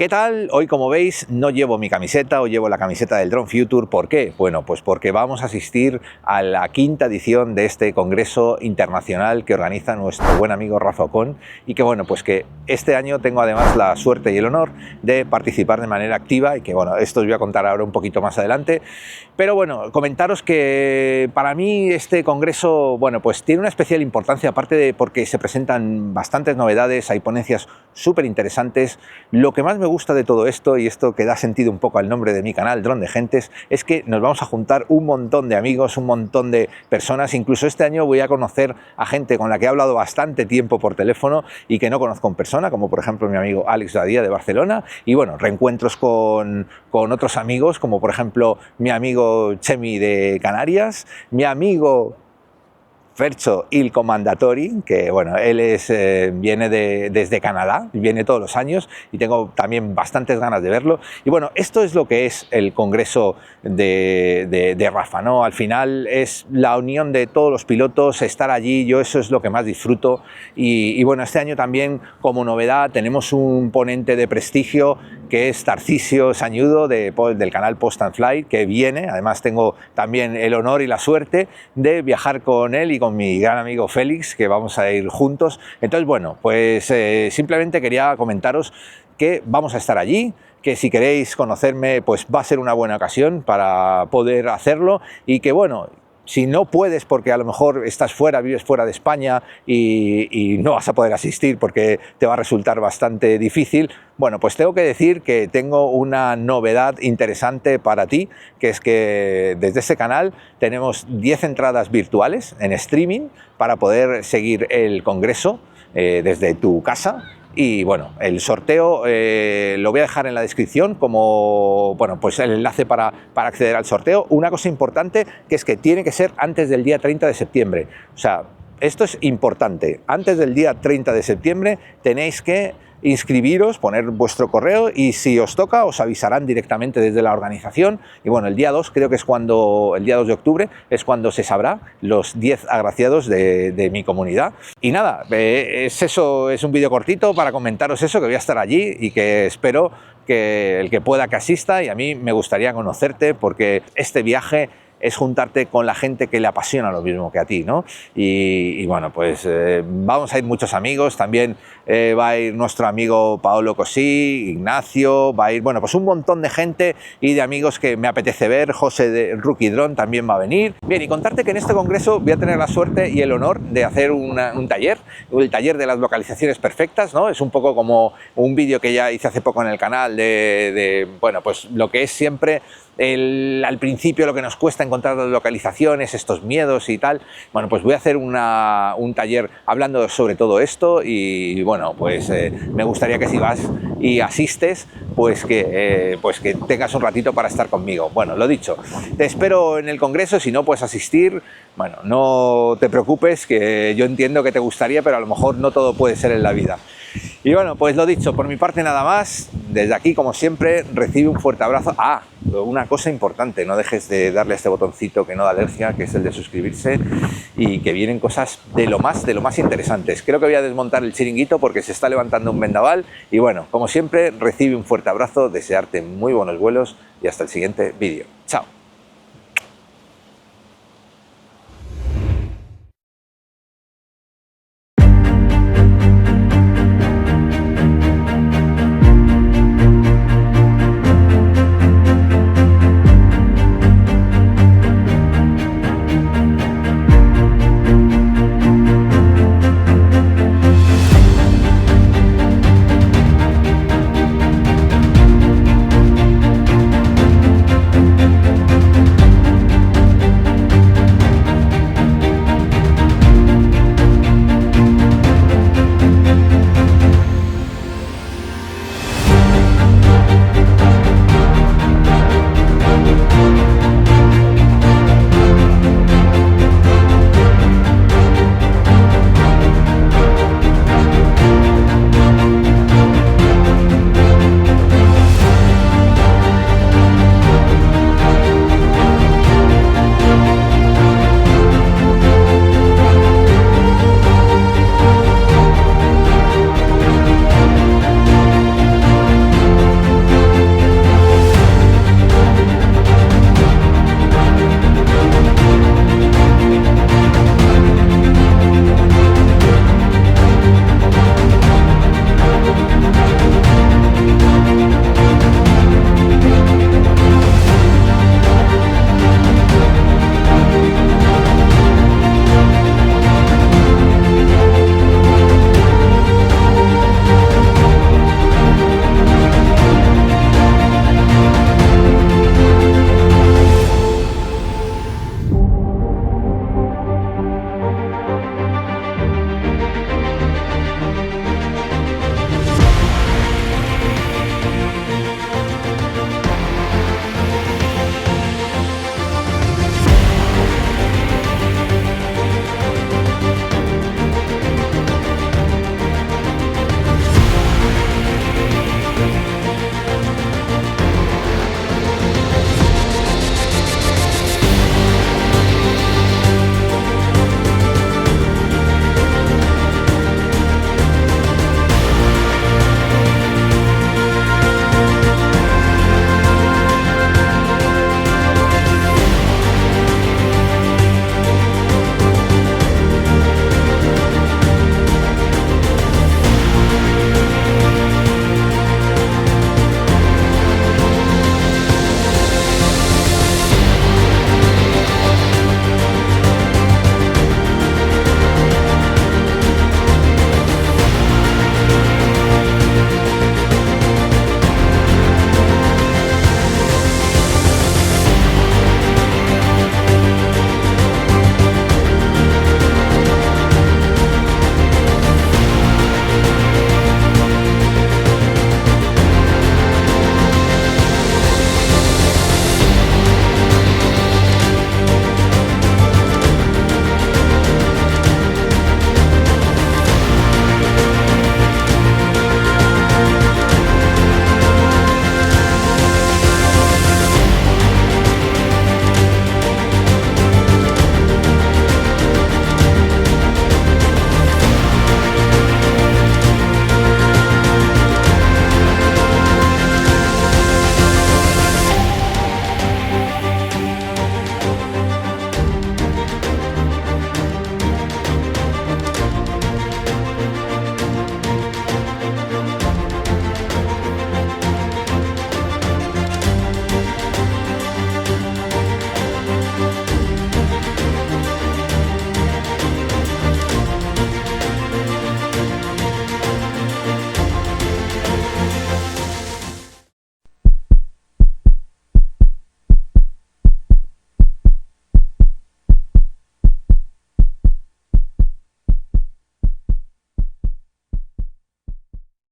¿Qué tal? Hoy, como veis, no llevo mi camiseta, hoy llevo la camiseta del Drone Future. ¿Por qué? Bueno, pues porque vamos a asistir a la quinta edición de este congreso internacional que organiza nuestro buen amigo Rafa Ocon y que, bueno, pues que este año tengo además la suerte y el honor de participar de manera activa y que, bueno, esto os voy a contar ahora un poquito más adelante. Pero bueno, comentaros que para mí este congreso, bueno, pues tiene una especial importancia, aparte de porque se presentan bastantes novedades, hay ponencias súper interesantes. Lo que más me gusta de todo esto, y esto que da sentido un poco al nombre de mi canal, Drone de Gentes, es que nos vamos a juntar un montón de amigos, un montón de personas. Incluso este año voy a conocer a gente con la que he hablado bastante tiempo por teléfono y que no conozco en persona, como por ejemplo mi amigo Alex Dadía de Barcelona, y bueno, reencuentros con otros amigos, como por ejemplo mi amigo Chemi de Canarias, mi amigo Fercho Il Commandatori, que bueno, él viene desde Canadá, viene todos los años y tengo también bastantes ganas de verlo. Y bueno, esto es lo que es el congreso de Rafa, ¿no? Al final es la unión de todos los pilotos, estar allí, yo eso es lo que más disfruto. Y bueno, este año también como novedad tenemos un ponente de prestigio que es Tarcisio Sañudo del canal Post and Fly, que viene. Además tengo también el honor y la suerte de viajar con él y con mi gran amigo Félix, que vamos a ir juntos. Entonces, bueno, pues simplemente quería comentaros que vamos a estar allí, que si queréis conocerme, pues va a ser una buena ocasión para poder hacerlo y que, bueno, si no puedes porque a lo mejor estás fuera, vives fuera de España y no vas a poder asistir porque te va a resultar bastante difícil, bueno, pues tengo que decir que tengo una novedad interesante para ti, que es que desde este canal tenemos 10 entradas virtuales en streaming para poder seguir el congreso desde tu casa. Y bueno, el sorteo lo voy a dejar en la descripción como, bueno, pues el enlace para acceder al sorteo. Una cosa importante que es que tiene que ser antes del día 30 de septiembre. O sea, esto es importante. Antes del día 30 de septiembre tenéis que inscribiros, poner vuestro correo y si os toca os avisarán directamente desde la organización. Y bueno, el día 2 creo que es cuando, el día 2 de octubre es cuando se sabrá los 10 agraciados de mi comunidad. Y nada, es eso, es un vídeo cortito para comentaros eso, que voy a estar allí y que espero que el que pueda que asista, y a mí me gustaría conocerte porque este viaje es juntarte con la gente que le apasiona lo mismo que a ti, ¿no? Y bueno, pues vamos a ir muchos amigos, también va a ir nuestro amigo Paolo Cosí, Ignacio, va a ir, bueno, pues un montón de gente y de amigos que me apetece ver. José de Rookie Drone también va a venir. Bien, y contarte que en este congreso voy a tener la suerte y el honor de hacer un taller, el taller de las localizaciones perfectas, ¿no? Es un poco como un vídeo que ya hice hace poco en el canal bueno, pues lo que es siempre al principio lo que nos cuesta encontrar las localizaciones, estos miedos y tal. Bueno, pues voy a hacer un taller hablando sobre todo esto y bueno, pues me gustaría que si vas y asistes, pues que tengas un ratito para estar conmigo. Bueno, lo dicho, te espero en el congreso, si no puedes asistir, bueno, no te preocupes, que yo entiendo que te gustaría, pero a lo mejor no todo puede ser en la vida. Y bueno, pues lo dicho, por mi parte nada más. Desde aquí, como siempre, recibe un fuerte abrazo. Ah, una cosa importante, no dejes de darle a este botoncito que no da alergia, que es el de suscribirse, y que vienen cosas de lo más interesantes. Creo que voy a desmontar el chiringuito porque se está levantando un vendaval. Y bueno, como siempre, recibe un fuerte abrazo, desearte muy buenos vuelos y hasta el siguiente vídeo. Chao.